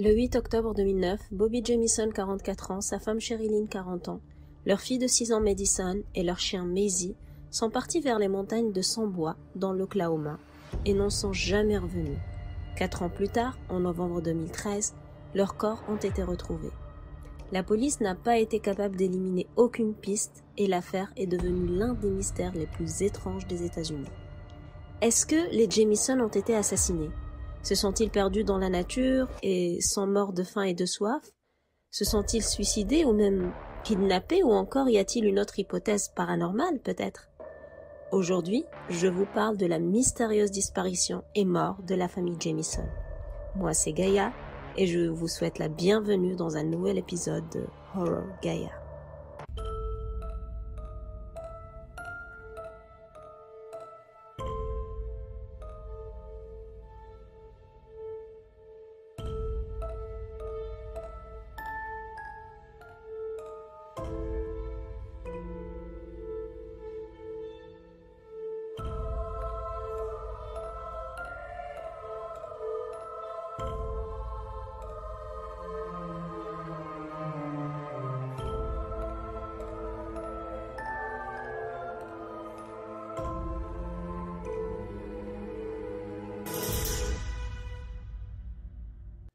Le 8 octobre 2009, Bobby Jamison, 44 ans, sa femme Sherilyn, 40 ans, leur fille de 6 ans Madison et leur chien Maisie sont partis vers les montagnes de Sambois, dans l'Oklahoma, et n'en sont jamais revenus. 4 ans plus tard, en novembre 2013, leurs corps ont été retrouvés. La police n'a pas été capable d'éliminer aucune piste et l'affaire est devenue l'un des mystères les plus étranges des États-Unis. Est-ce que les Jamison ont été assassinés? Se sont-ils perdus dans la nature et sont morts de faim et de soif? Se sont-ils suicidés ou même kidnappés, ou encore y a-t-il une autre hypothèse paranormale peut-être? Aujourd'hui, je vous parle de la mystérieuse disparition et mort de la famille Jamison. Moi c'est Gaïa et je vous souhaite la bienvenue dans un nouvel épisode de Horror Gaïa.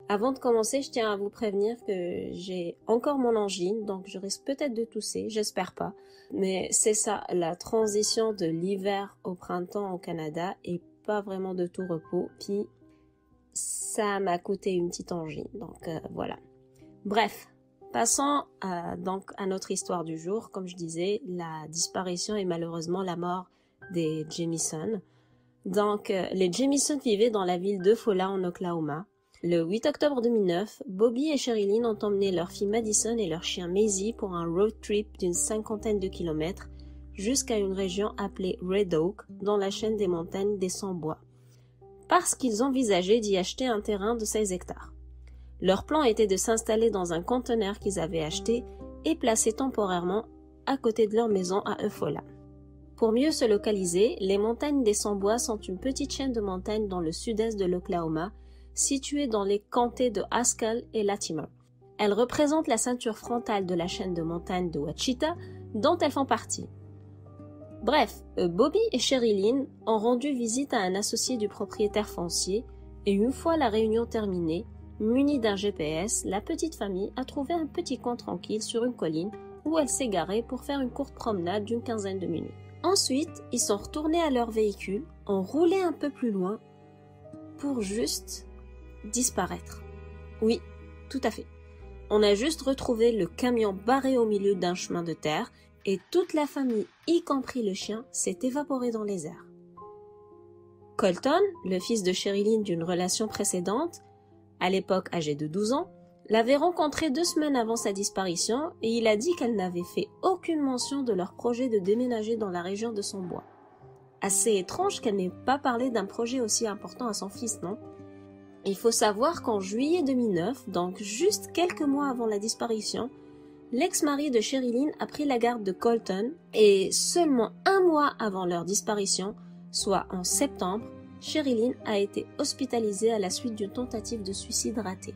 Avant de commencer, je tiens à vous prévenir que j'ai encore mon angine, donc je risque peut-être de tousser, j'espère pas. Mais c'est ça, la transition de l'hiver au printemps au Canada est pas vraiment de tout repos, puis ça m'a coûté une petite angine, donc voilà. Bref, passons donc à notre histoire du jour. Comme je disais, la disparition et malheureusement la mort des Jamison. Donc, les Jamison vivaient dans la ville d'Eufaula en Oklahoma. Le 8 octobre 2009, Bobby et Sherilyn ont emmené leur fille Madison et leur chien Maisie pour un road trip d'une 50aine de kilomètres jusqu'à une région appelée Red Oak dans la chaîne des montagnes des Sans-Bois, parce qu'ils envisageaient d'y acheter un terrain de 16 hectares. Leur plan était de s'installer dans un conteneur qu'ils avaient acheté et placé temporairement à côté de leur maison à Eufaula. Pour mieux se localiser, les montagnes des Sans-Bois sont une petite chaîne de montagnes dans le sud-est de l'Oklahoma, située dans les comtés de Haskell et Latimer. Elles représentent la ceinture frontale de la chaîne de montagnes de Ouachita, dont elles font partie. Bref, Bobby et Sherilyn ont rendu visite à un associé du propriétaire foncier, et une fois la réunion terminée, munie d'un GPS, la petite famille a trouvé un petit coin tranquille sur une colline où elle s'est garée pour faire une courte promenade d'une quinzaine de minutes. Ensuite, ils sont retournés à leur véhicule, ont roulé un peu plus loin pour juste disparaître. Oui, tout à fait. On a juste retrouvé le camion barré au milieu d'un chemin de terre et toute la famille, y compris le chien, s'est évaporée dans les airs. Colton, le fils de Sherilyn d'une relation précédente, à l'époque âgé de 12 ans, l'avait rencontré 2 semaines avant sa disparition et il a dit qu'elle n'avait fait aucune mention de leur projet de déménager dans la région de Sans-Bois. Assez étrange qu'elle n'ait pas parlé d'un projet aussi important à son fils, non? Il faut savoir qu'en juillet 2009, donc juste quelques mois avant la disparition, l'ex-mari de Sherilyn a pris la garde de Colton et seulement 1 mois avant leur disparition, soit en septembre, Sherilyn a été hospitalisée à la suite d'une tentative de suicide ratée.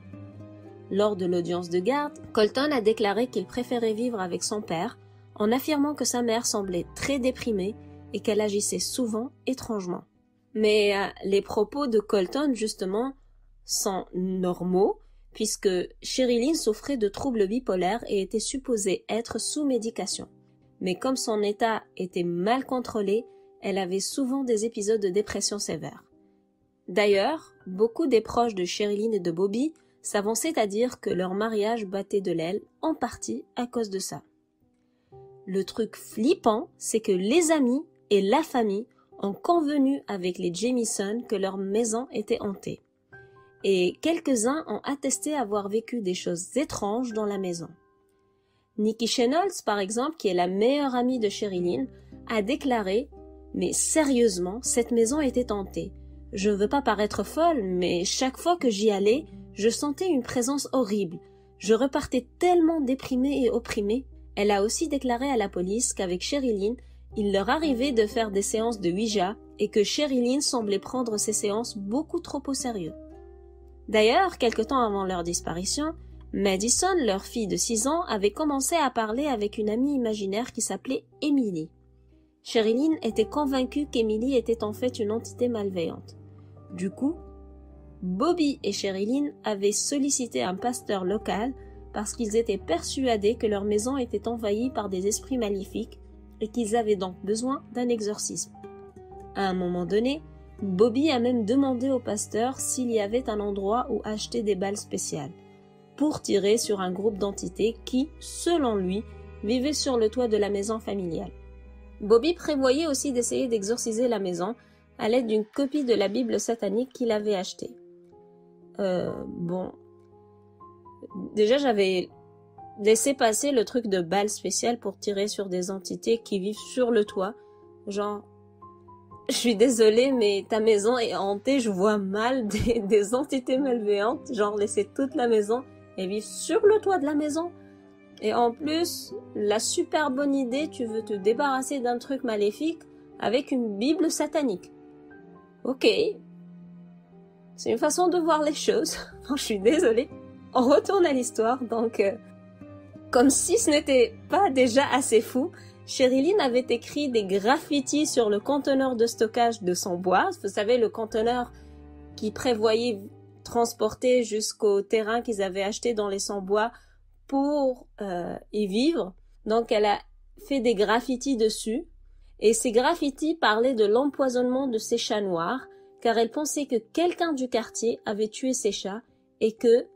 Lors de l'audience de garde, Colton a déclaré qu'il préférait vivre avec son père, en affirmant que sa mère semblait très déprimée et qu'elle agissait souvent étrangement. Mais les propos de Colton, justement, sont normaux, puisque Sherilyn souffrait de troubles bipolaires et était supposée être sous médication. Mais comme son état était mal contrôlé, elle avait souvent des épisodes de dépression sévère. D'ailleurs, beaucoup des proches de Sherilyn et de Bobby s'avançaient à dire que leur mariage battait de l'aile, en partie à cause de ça. Le truc flippant, c'est que les amis et la famille ont convenu avec les Jamison que leur maison était hantée. Et quelques-uns ont attesté avoir vécu des choses étranges dans la maison. Nikki Reynolds, par exemple, qui est la meilleure amie de Sherilyn, a déclaré « Mais sérieusement, cette maison était hantée. Je ne veux pas paraître folle, mais chaque fois que j'y allais, je sentais une présence horrible. Je repartais tellement déprimée et opprimée. » Elle a aussi déclaré à la police qu'avec Sherilyn, il leur arrivait de faire des séances de Ouija et que Sherilyn semblait prendre ces séances beaucoup trop au sérieux. D'ailleurs, quelque temps avant leur disparition, Madison, leur fille de 6 ans, avait commencé à parler avec une amie imaginaire qui s'appelait Emily. Sherilyn était convaincue qu'Emily était en fait une entité malveillante. Du coup, Bobby et Sherilyn avaient sollicité un pasteur local parce qu'ils étaient persuadés que leur maison était envahie par des esprits maléfiques et qu'ils avaient donc besoin d'un exorcisme. À un moment donné, Bobby a même demandé au pasteur s'il y avait un endroit où acheter des balles spéciales pour tirer sur un groupe d'entités qui, selon lui, vivaient sur le toit de la maison familiale. Bobby prévoyait aussi d'essayer d'exorciser la maison à l'aide d'une copie de la Bible satanique qu'il avait achetée. Déjà j'avais laissé passer le truc de balles spéciales pour tirer sur des entités qui vivent sur le toit. Genre, je suis désolée, mais ta maison est hantée, je vois mal des entités malveillantes, genre laisser toute la maison et vivre sur le toit de la maison. Et en plus, la super bonne idée, tu veux te débarrasser d'un truc maléfique avec une Bible satanique. Ok. C'est une façon de voir les choses. Je suis désolée. On retourne à l'histoire, donc... Comme si ce n'était pas déjà assez fou, Sherilyn avait écrit des graffitis sur le conteneur de stockage de son bois. Vous savez, le conteneur qui prévoyait transporter jusqu'au terrain qu'ils avaient acheté dans les sans-bois pour y vivre. Donc, elle a fait des graffitis dessus. Et ces graffitis parlaient de l'empoisonnement de ses chats noirs, car elle pensait que quelqu'un du quartier avait tué ses chats et que,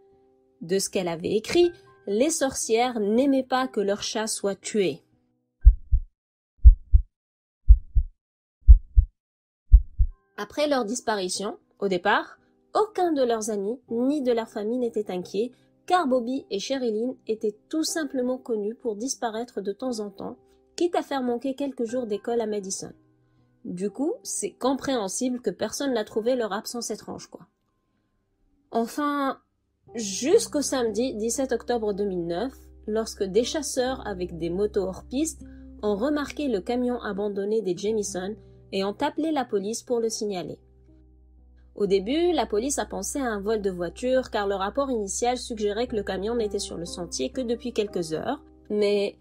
de ce qu'elle avait écrit, les sorcières n'aimaient pas que leurs chats soient tués. Après leur disparition, au départ, aucun de leurs amis ni de leur famille n'était inquiet, car Bobby et Sherilyn étaient tout simplement connus pour disparaître de temps en temps, quitte à faire manquer quelques jours d'école à Madison. Du coup, c'est compréhensible que personne n'a trouvé leur absence étrange, quoi. Enfin, jusqu'au samedi 17 octobre 2009, lorsque des chasseurs avec des motos hors piste ont remarqué le camion abandonné des Jamison et ont appelé la police pour le signaler. Au début, la police a pensé à un vol de voiture car le rapport initial suggérait que le camion n'était sur le sentier que depuis quelques heures, mais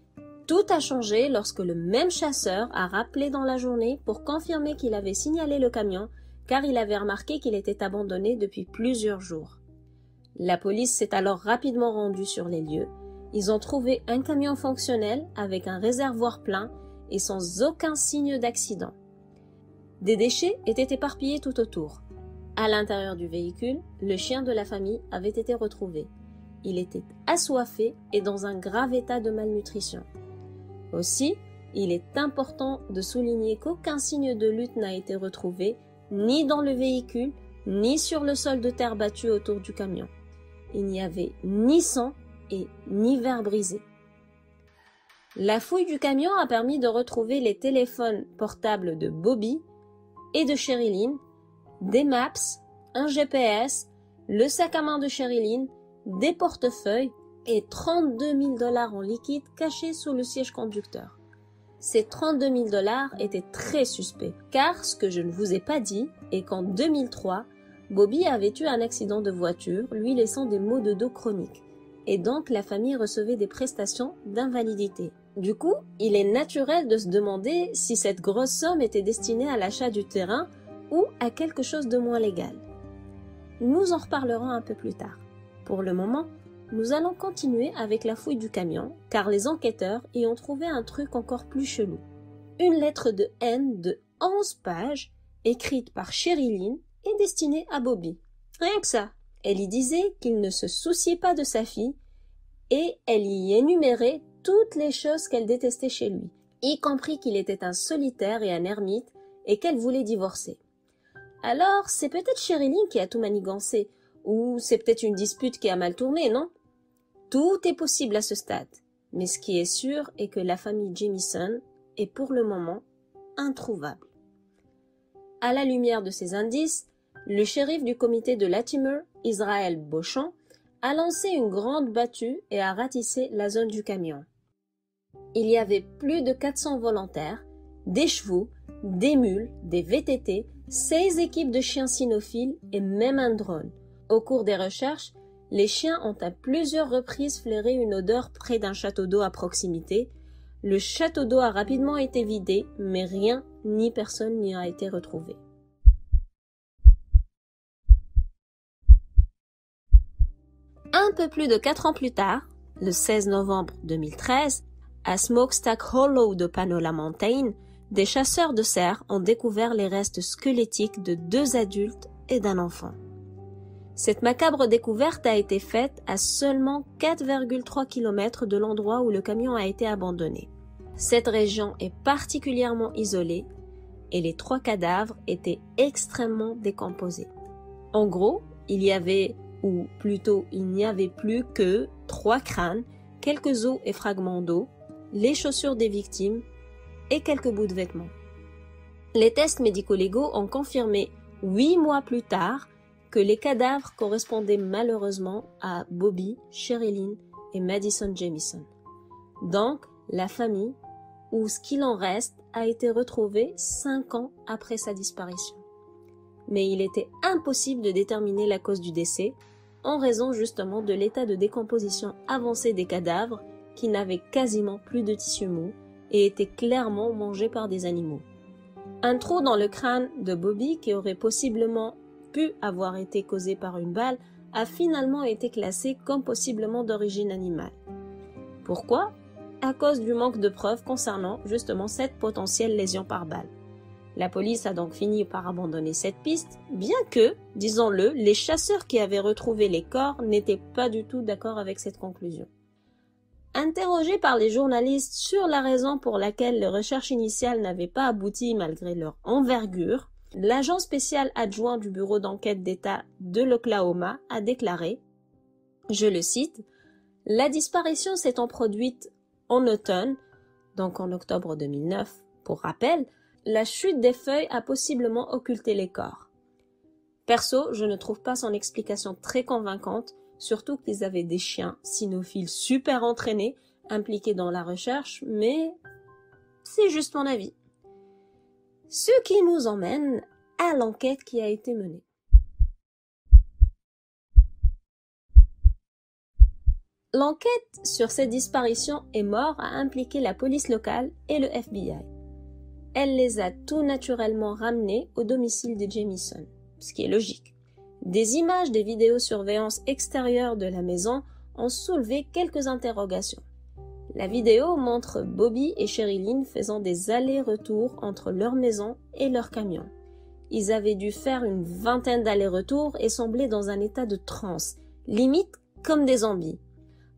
tout a changé lorsque le même chasseur a rappelé dans la journée pour confirmer qu'il avait signalé le camion car il avait remarqué qu'il était abandonné depuis plusieurs jours. La police s'est alors rapidement rendue sur les lieux. Ils ont trouvé un camion fonctionnel avec un réservoir plein et sans aucun signe d'accident. Des déchets étaient éparpillés tout autour. À l'intérieur du véhicule, le chien de la famille avait été retrouvé. Il était assoiffé et dans un grave état de malnutrition. Aussi, il est important de souligner qu'aucun signe de lutte n'a été retrouvé, ni dans le véhicule, ni sur le sol de terre battue autour du camion. Il n'y avait ni sang et ni verre brisé. La fouille du camion a permis de retrouver les téléphones portables de Bobby et de Sherilyn, des maps, un GPS, le sac à main de Sherilyn, des portefeuilles et 32 000 $ en liquide cachés sous le siège conducteur. Ces 32 000 $ étaient très suspects, car ce que je ne vous ai pas dit est qu'en 2003, Bobby avait eu un accident de voiture, lui laissant des maux de dos chroniques, et donc la famille recevait des prestations d'invalidité. Du coup, il est naturel de se demander si cette grosse somme était destinée à l'achat du terrain ou à quelque chose de moins légal. Nous en reparlerons un peu plus tard. Pour le moment, nous allons continuer avec la fouille du camion, car les enquêteurs y ont trouvé un truc encore plus chelou. Une lettre de haine de 11 pages, écrite par Sherilyn et destinée à Bobby. Rien que ça. Elle y disait qu'il ne se souciait pas de sa fille et elle y énumérait toutes les choses qu'elle détestait chez lui, y compris qu'il était un solitaire et un ermite et qu'elle voulait divorcer. Alors, c'est peut-être Sherilyn qui a tout manigancé, ou c'est peut-être une dispute qui a mal tourné, non? Tout est possible à ce stade, mais ce qui est sûr est que la famille Jamison est pour le moment introuvable. À la lumière de ces indices, le shérif du comité de Latimer, Israël Beauchamp, a lancé une grande battue et a ratissé la zone du camion. Il y avait plus de 400 volontaires, des chevaux, des mules, des VTT, 16 équipes de chiens cynophiles et même un drone. Au cours des recherches, les chiens ont à plusieurs reprises flairé une odeur près d'un château d'eau à proximité. Le château d'eau a rapidement été vidé, mais rien ni personne n'y a été retrouvé. Un peu plus de 4 ans plus tard, le 16 novembre 2013, à Smokestack Hollow de Panola Mountain, des chasseurs de cerfs ont découvert les restes squelettiques de 2 adultes et d'un enfant. Cette macabre découverte a été faite à seulement 4,3 km de l'endroit où le camion a été abandonné. Cette région est particulièrement isolée et les 3 cadavres étaient extrêmement décomposés. En gros, il n'y avait plus que 3 crânes, quelques os et fragments d'eau, les chaussures des victimes et quelques bouts de vêtements. Les tests médico-légaux ont confirmé 8 mois plus tard que les cadavres correspondaient malheureusement à Bobby, Sherilyn et Madison Jamison. Donc, la famille, ou ce qu'il en reste, a été retrouvée 5 ans après sa disparition. Mais il était impossible de déterminer la cause du décès, en raison justement de l'état de décomposition avancé des cadavres qui n'avaient quasiment plus de tissu mou et étaient clairement mangés par des animaux. Un trou dans le crâne de Bobby, qui aurait possiblement pu avoir été causé par une balle, a finalement été classé comme possiblement d'origine animale. Pourquoi ? À cause du manque de preuves concernant justement cette potentielle lésion par balle. La police a donc fini par abandonner cette piste, bien que, disons-le, les chasseurs qui avaient retrouvé les corps n'étaient pas du tout d'accord avec cette conclusion. Interrogés par les journalistes sur la raison pour laquelle les recherches initiales n'avaient pas abouti malgré leur envergure, l'agent spécial adjoint du bureau d'enquête d'État de l'Oklahoma a déclaré, je le cite, « La disparition s'étant produite en automne, donc en octobre 2009, pour rappel, la chute des feuilles a possiblement occulté les corps. Perso, je ne trouve pas son explication très convaincante, surtout qu'ils avaient des chiens cynophiles super entraînés, impliqués dans la recherche, mais c'est juste mon avis. Ce qui nous emmène à l'enquête qui a été menée. L'enquête sur cette disparition et mort a impliqué la police locale et le FBI. Elle les a tout naturellement ramenés au domicile de Jamison, ce qui est logique. Des images des vidéosurveillance extérieures de la maison ont soulevé quelques interrogations. La vidéo montre Bobby et Sherilyn faisant des allers-retours entre leur maison et leur camion. Ils avaient dû faire une 20aine d'allers-retours et semblaient dans un état de transe, limite comme des zombies.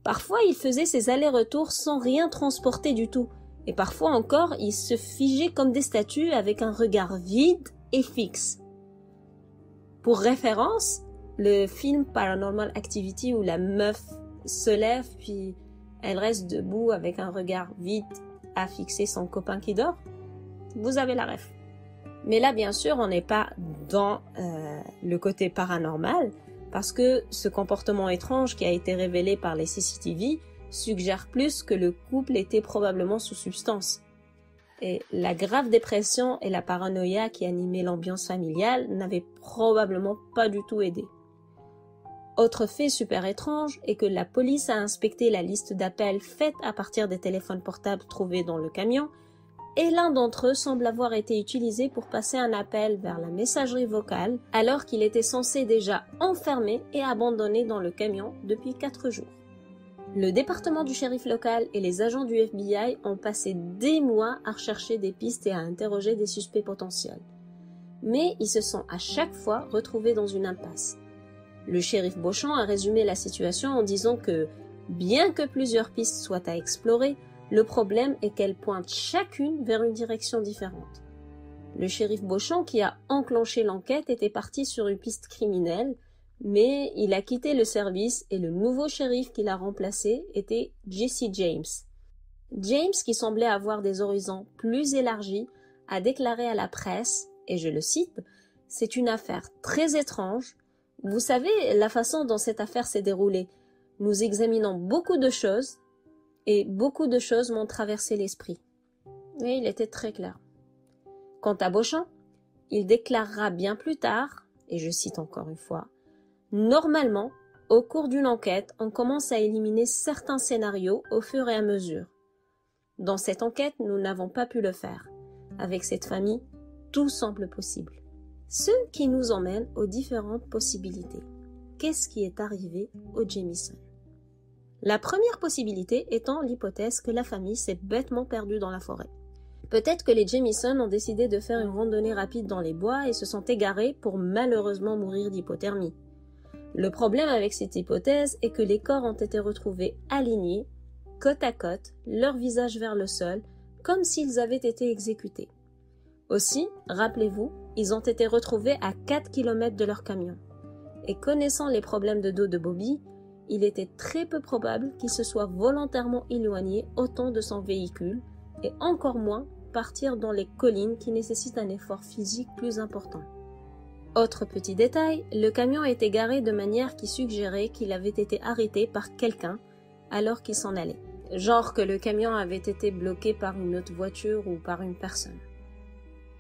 Parfois, ils faisaient ces allers-retours sans rien transporter du tout, et parfois encore, ils se figeaient comme des statues avec un regard vide et fixe. Pour référence, le film Paranormal Activity où la meuf se lève puis elle reste debout avec un regard vide à fixer son copain qui dort, vous avez la ref. Mais là, bien sûr, on n'est pas dans le côté paranormal parce que ce comportement étrange qui a été révélé par les CCTV suggère plus que le couple était probablement sous substance. Et la grave dépression et la paranoïa qui animaient l'ambiance familiale n'avaient probablement pas du tout aidé. Autre fait super étrange est que la police a inspecté la liste d'appels faite à partir des téléphones portables trouvés dans le camion et l'un d'entre eux semble avoir été utilisé pour passer un appel vers la messagerie vocale alors qu'il était censé déjà enfermé et abandonné dans le camion depuis 4 jours. Le département du shérif local et les agents du FBI ont passé des mois à rechercher des pistes et à interroger des suspects potentiels. Mais ils se sont à chaque fois retrouvés dans une impasse. Le shérif Beauchamp a résumé la situation en disant que, bien que plusieurs pistes soient à explorer, le problème est qu'elles pointent chacune vers une direction différente. Le shérif Beauchamp, qui a enclenché l'enquête, était parti sur une piste criminelle, mais il a quitté le service et le nouveau shérif qui l'a remplacé était Jesse James. James, qui semblait avoir des horizons plus élargis, a déclaré à la presse, et je le cite, « C'est une affaire très étrange. Vous savez la façon dont cette affaire s'est déroulée. Nous examinons beaucoup de choses et beaucoup de choses m'ont traversé l'esprit. » Et il était très clair. Quant à Beauchamp, il déclarera bien plus tard, et je cite encore une fois, « Normalement, au cours d'une enquête, on commence à éliminer certains scénarios au fur et à mesure. Dans cette enquête, nous n'avons pas pu le faire. Avec cette famille, tout semble possible. Ce qui nous emmène aux différentes possibilités. Qu'est-ce qui est arrivé aux Jamison? La première possibilité étant l'hypothèse que la famille s'est bêtement perdue dans la forêt. Peut-être que les Jamison ont décidé de faire une randonnée rapide dans les bois et se sont égarés pour malheureusement mourir d'hypothermie. Le problème avec cette hypothèse est que les corps ont été retrouvés alignés, côte à côte, leur visage vers le sol, comme s'ils avaient été exécutés. Aussi, rappelez-vous, ils ont été retrouvés à 4 km de leur camion. Et connaissant les problèmes de dos de Bobby, il était très peu probable qu'il se soit volontairement éloigné autant de son véhicule, et encore moins partir dans les collines qui nécessitent un effort physique plus important. Autre petit détail, le camion était garé de manière qui suggérait qu'il avait été arrêté par quelqu'un alors qu'il s'en allait. Genre que le camion avait été bloqué par une autre voiture ou par une personne.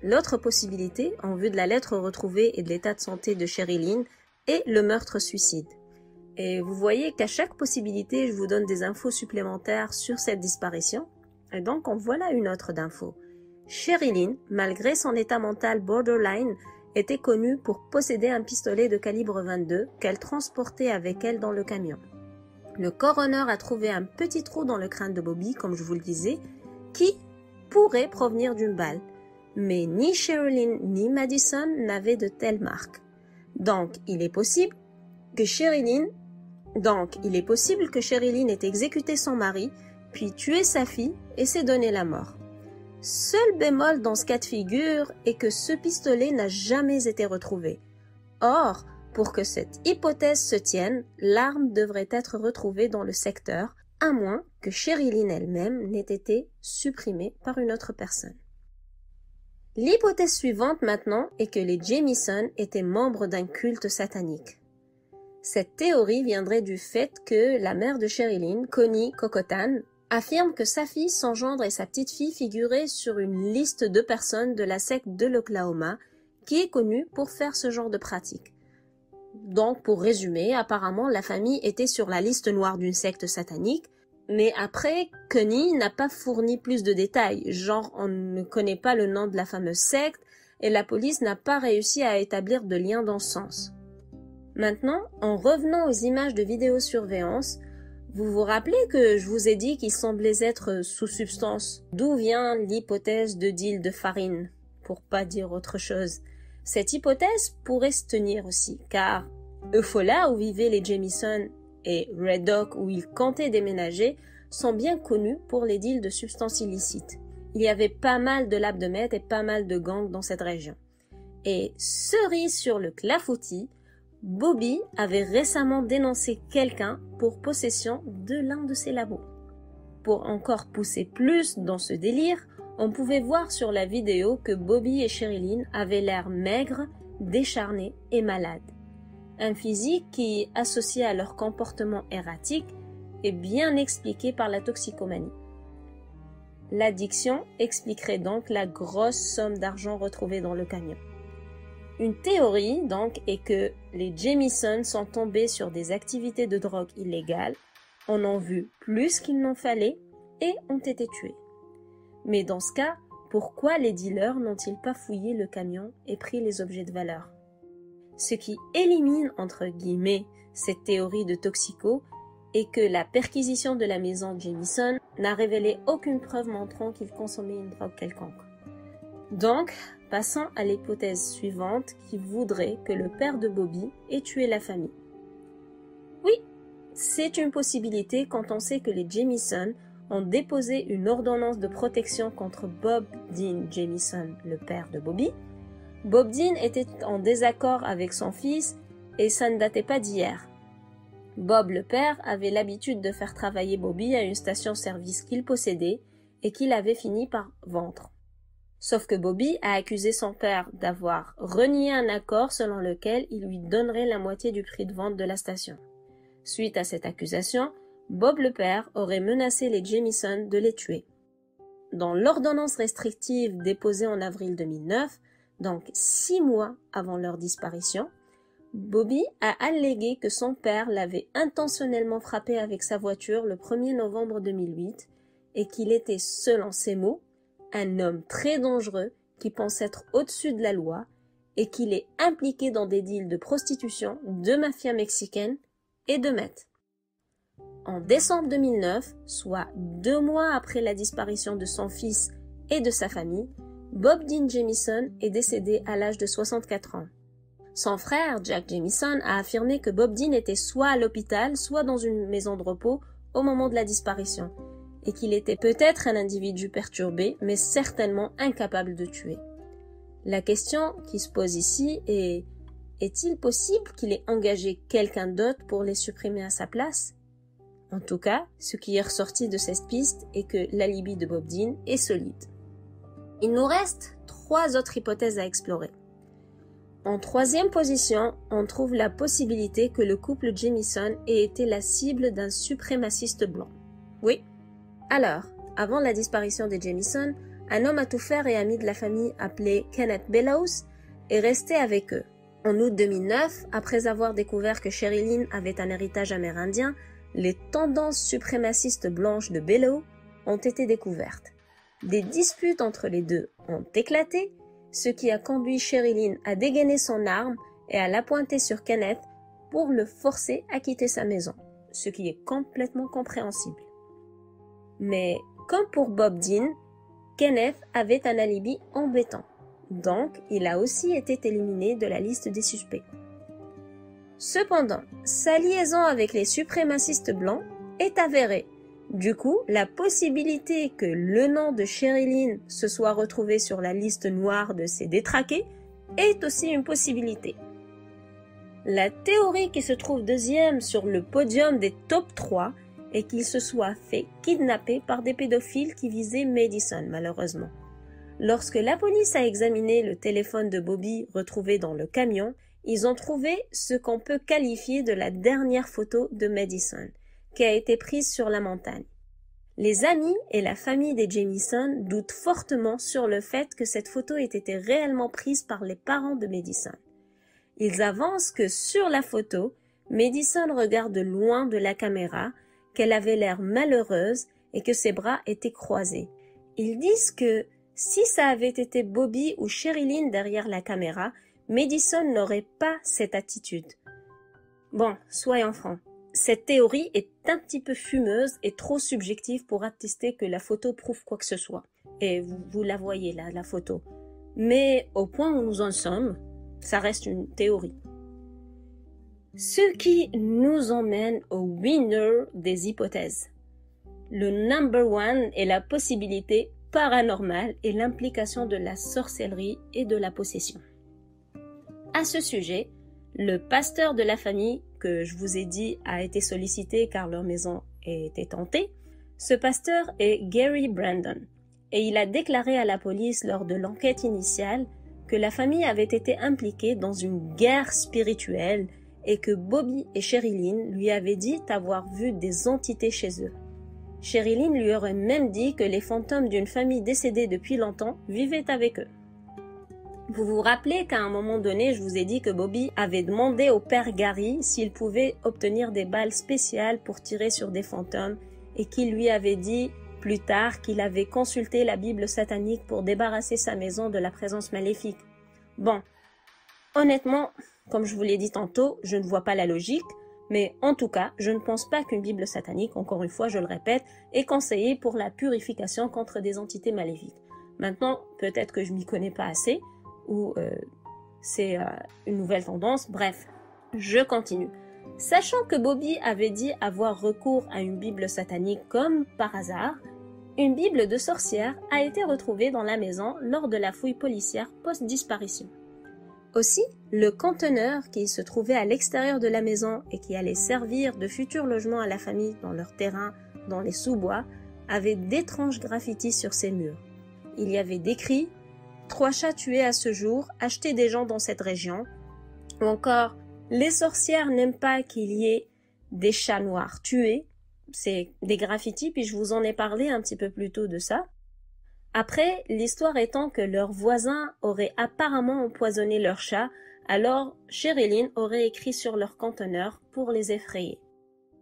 L'autre possibilité, en vue de la lettre retrouvée et de l'état de santé de Sherilyn, est le meurtre-suicide. Et vous voyez qu'à chaque possibilité, je vous donne des infos supplémentaires sur cette disparition. Et donc, en voilà une autre d'info. Sherilyn, malgré son état mental borderline, était connue pour posséder un pistolet de calibre 22 qu'elle transportait avec elle dans le camion. Le coroner a trouvé un petit trou dans le crâne de Bobby, comme je vous le disais, qui pourrait provenir d'une balle. Mais ni Sherilyn ni Madison n'avaient de telles marques. Donc, il est possible que Sherilyn ait exécuté son mari, puis tué sa fille et s'est donné la mort. Seul bémol dans ce cas de figure est que ce pistolet n'a jamais été retrouvé. Or, pour que cette hypothèse se tienne, l'arme devrait être retrouvée dans le secteur, à moins que Sherilyn elle-même n'ait été supprimée par une autre personne. L'hypothèse suivante maintenant est que les Jamison étaient membres d'un culte satanique. Cette théorie viendrait du fait que la mère de Sherilyn, Connie Cocotan, affirme que sa fille, son gendre et sa petite-fille figuraient sur une liste de personnes de la secte de l'Oklahoma qui est connue pour faire ce genre de pratique. Donc, pour résumer, apparemment, la famille était sur la liste noire d'une secte satanique, mais après, Connie n'a pas fourni plus de détails, genre on ne connaît pas le nom de la fameuse secte et la police n'a pas réussi à établir de lien dans ce sens. Maintenant, en revenant aux images de vidéosurveillance, vous vous rappelez que je vous ai dit qu'ils semblaient être sous substance? D'où vient l'hypothèse de deal de farine, pour pas dire autre chose? Cette hypothèse pourrait se tenir aussi, car Eufaula, où vivaient les Jamison, et Red Oak, où ils comptaient déménager, sont bien connus pour les deals de substances illicites. Il y avait pas mal de labs de meth et pas mal de gangs dans cette région. Et cerise sur le clafoutis, Bobby avait récemment dénoncé quelqu'un pour possession de l'un de ses labos. Pour encore pousser plus dans ce délire, on pouvait voir sur la vidéo que Bobby et Sherilyn avaient l'air maigres, décharnés et malades. Un physique qui, associé à leur comportement erratique, est bien expliqué par la toxicomanie. L'addiction expliquerait donc la grosse somme d'argent retrouvée dans le camion. Une théorie, donc, est que les Jamison sont tombés sur des activités de drogue illégales, en ont vu plus qu'il n'en fallait et ont été tués. Mais dans ce cas, pourquoi les dealers n'ont-ils pas fouillé le camion et pris les objets de valeur? Ce qui élimine, entre guillemets, cette théorie de toxico est que la perquisition de la maison Jamison n'a révélé aucune preuve montrant qu'ils consommaient une drogue quelconque. Donc, passons à l'hypothèse suivante qui voudrait que le père de Bobby ait tué la famille. Oui, c'est une possibilité quand on sait que les Jamison ont déposé une ordonnance de protection contre Bob Dean Jamison, le père de Bobby. Bob Dean était en désaccord avec son fils et ça ne datait pas d'hier. Bob le père avait l'habitude de faire travailler Bobby à une station-service qu'il possédait et qu'il avait fini par vendre. Sauf que Bobby a accusé son père d'avoir renié un accord selon lequel il lui donnerait la moitié du prix de vente de la station. Suite à cette accusation, Bob le père aurait menacé les Jamison de les tuer. Dans l'ordonnance restrictive déposée en avril 2009, donc 6 mois avant leur disparition, Bobby a allégué que son père l'avait intentionnellement frappé avec sa voiture le 1er novembre 2008 et qu'il était, selon ses mots, un homme très dangereux qui pense être au-dessus de la loi et qu'il est impliqué dans des deals de prostitution, de mafia mexicaine et de meth. En décembre 2009, soit 2 mois après la disparition de son fils et de sa famille, Bob Dean Jamison est décédé à l'âge de 64 ans. Son frère, Jack Jamison, a affirmé que Bob Dean était soit à l'hôpital, soit dans une maison de repos au moment de la disparition, et qu'il était peut-être un individu perturbé, mais certainement incapable de tuer. La question qui se pose ici est: est-il possible qu'il ait engagé quelqu'un d'autre pour les supprimer à sa place? En tout cas, ce qui est ressorti de cette piste est que l'alibi de Bob Dean est solide. Il nous reste 3 autres hypothèses à explorer. En 3e position, on trouve la possibilité que le couple Jamison ait été la cible d'un suprémaciste blanc. Oui. Alors, avant la disparition des Jamison, un homme à tout faire et ami de la famille appelé Kenneth Bellows est resté avec eux. En août 2009, après avoir découvert que Sherilyn avait un héritage amérindien, les tendances suprémacistes blanches de Bellows ont été découvertes. Des disputes entre les deux ont éclaté, ce qui a conduit Sherilyn à dégainer son arme et à la pointer sur Kenneth pour le forcer à quitter sa maison, ce qui est complètement compréhensible. Mais comme pour Bob Dean, Kenneth avait un alibi embêtant, donc il a aussi été éliminé de la liste des suspects. Cependant, sa liaison avec les suprémacistes blancs est avérée. Du coup, la possibilité que le nom de Sherilyn se soit retrouvé sur la liste noire de ses détraqués est aussi une possibilité. La théorie qui se trouve deuxième sur le podium des top 3 est qu'il se soit fait kidnapper par des pédophiles qui visaient Madison, malheureusement. Lorsque la police a examiné le téléphone de Bobby retrouvé dans le camion, ils ont trouvé ce qu'on peut qualifier de la dernière photo de Madison, qui a été prise sur la montagne. Les amis et la famille des Jamison doutent fortement sur le fait que cette photo ait été réellement prise par les parents de Madison. Ils avancent que sur la photo, Madison regarde loin de la caméra, qu'elle avait l'air malheureuse et que ses bras étaient croisés. Ils disent que si ça avait été Bobby ou Sherilyn derrière la caméra, Madison n'aurait pas cette attitude. Bon, soyons francs. Cette théorie est un petit peu fumeuse et trop subjective pour attester que la photo prouve quoi que ce soit. Et vous la voyez là, la photo. Mais au point où nous en sommes, ça reste une théorie. Ce qui nous emmène au winner des hypothèses. Le number 1 est la possibilité paranormale et l'implication de la sorcellerie et de la possession. À ce sujet, le pasteur de la famille, que je vous ai dit a été sollicité car leur maison était hantée, ce pasteur est Gary Brandon, et il a déclaré à la police lors de l'enquête initiale que la famille avait été impliquée dans une guerre spirituelle et que Bobby et Sherilyn lui avaient dit avoir vu des entités chez eux. Sherilyn lui aurait même dit que les fantômes d'une famille décédée depuis longtemps vivaient avec eux. Vous vous rappelez qu'à un moment donné, je vous ai dit que Bobby avait demandé au père Gary s'il pouvait obtenir des balles spéciales pour tirer sur des fantômes et qu'il lui avait dit plus tard qu'il avait consulté la Bible satanique pour débarrasser sa maison de la présence maléfique. Bon, honnêtement, comme je vous l'ai dit tantôt, je ne vois pas la logique, mais en tout cas, je ne pense pas qu'une Bible satanique, encore une fois, je le répète, est conseillée pour la purification contre des entités maléfiques. Maintenant, peut-être que je m'y connais pas assez, ou c'est une nouvelle tendance, bref, je continue. Sachant que Bobby avait dit avoir recours à une Bible satanique comme par hasard, une Bible de sorcière a été retrouvée dans la maison lors de la fouille policière post-disparition. Aussi, le conteneur qui se trouvait à l'extérieur de la maison et qui allait servir de futur logement à la famille dans leur terrain, dans les sous-bois, avait d'étranges graffitis sur ses murs. Il y avait décrit 3 chats tués à ce jour, achetés des gens dans cette région, ou encore les sorcières n'aiment pas qu'il y ait des chats noirs tués. C'est des graffitis, puis je vous en ai parlé un petit peu plus tôt de ça. Après, l'histoire étant que leurs voisins auraient apparemment empoisonné leurs chats alors Sherilyn aurait écrit sur leur conteneur pour les effrayer.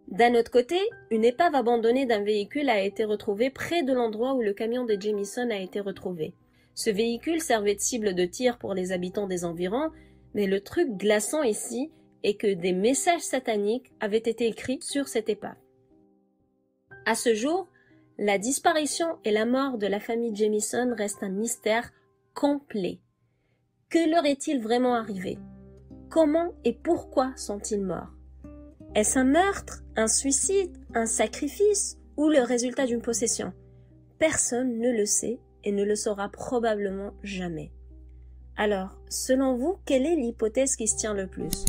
D'un autre côté, une épave abandonnée d'un véhicule a été retrouvée près de l'endroit où le camion de Jamison a été retrouvé. Ce véhicule servait de cible de tir pour les habitants des environs, mais le truc glaçant ici est que des messages sataniques avaient été écrits sur cette épave. À ce jour, la disparition et la mort de la famille Jamison restent un mystère complet. Que leur est-il vraiment arrivé? Comment et pourquoi sont-ils morts? Est-ce un meurtre, un suicide, un sacrifice ou le résultat d'une possession? Personne ne le sait et ne le saura probablement jamais. Alors, selon vous, quelle est l'hypothèse qui se tient le plus?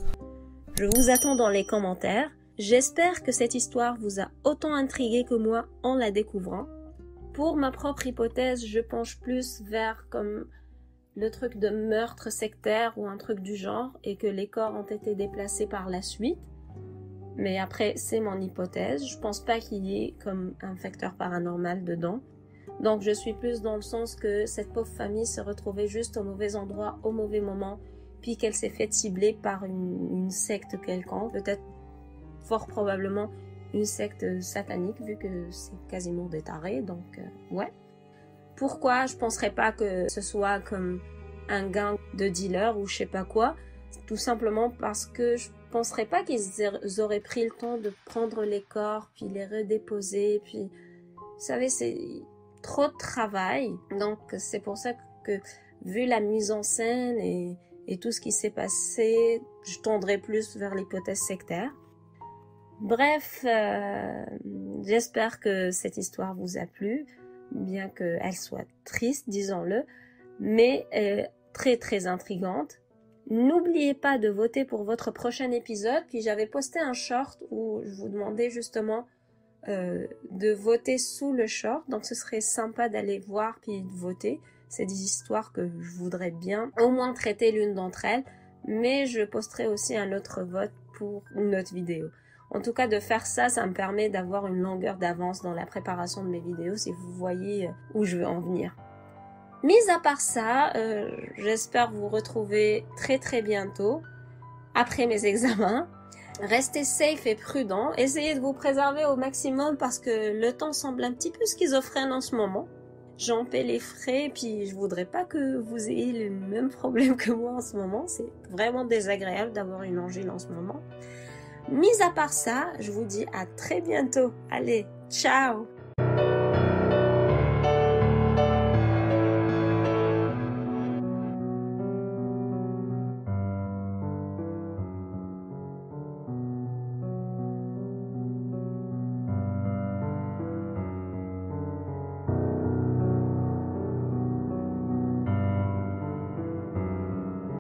Je vous attends dans les commentaires. J'espère que cette histoire vous a autant intrigué que moi en la découvrant. Pour ma propre hypothèse, je penche plus vers comme le truc de meurtre sectaire ou un truc du genre et que les corps ont été déplacés par la suite. Mais après, c'est mon hypothèse. Je pense pas qu'il y ait comme un facteur paranormal dedans. Donc je suis plus dans le sens que cette pauvre famille se retrouvait juste au mauvais endroit, au mauvais moment, puis qu'elle s'est faite cibler par une secte quelconque, peut-être fort probablement une secte satanique, vu que c'est quasiment des tarés, donc ouais. Pourquoi je penserais pas que ce soit comme un gang de dealers ou je sais pas quoi? Tout simplement parce que je penserais pas qu'ils auraient pris le temps de prendre les corps, puis les redéposer, puis... Vous savez, c'est trop de travail, donc c'est pour ça que vu la mise en scène et tout ce qui s'est passé, je tendrais plus vers l'hypothèse sectaire. Bref, j'espère que cette histoire vous a plu, bien qu'elle soit triste, disons-le, mais très très intrigante. N'oubliez pas de voter pour votre prochain épisode, puis j'avais posté un short où je vous demandais justement de voter sous le short, donc ce serait sympa d'aller voir puis de voter. C'est des histoires que je voudrais bien au moins traiter l'une d'entre elles, mais je posterai aussi un autre vote pour une autre vidéo. En tout cas, de faire ça, ça me permet d'avoir une longueur d'avance dans la préparation de mes vidéos, si vous voyez où je veux en venir. Mis à part ça, j'espère vous retrouver très très bientôt, après mes examens. Restez safe et prudent, essayez de vous préserver au maximum parce que le temps semble un petit peu schizophrène en ce moment. J'en paie les frais, puis je voudrais pas que vous ayez le même problème que moi en ce moment. C'est vraiment désagréable d'avoir une angine en ce moment. Mis à part ça, je vous dis à très bientôt. Allez, ciao!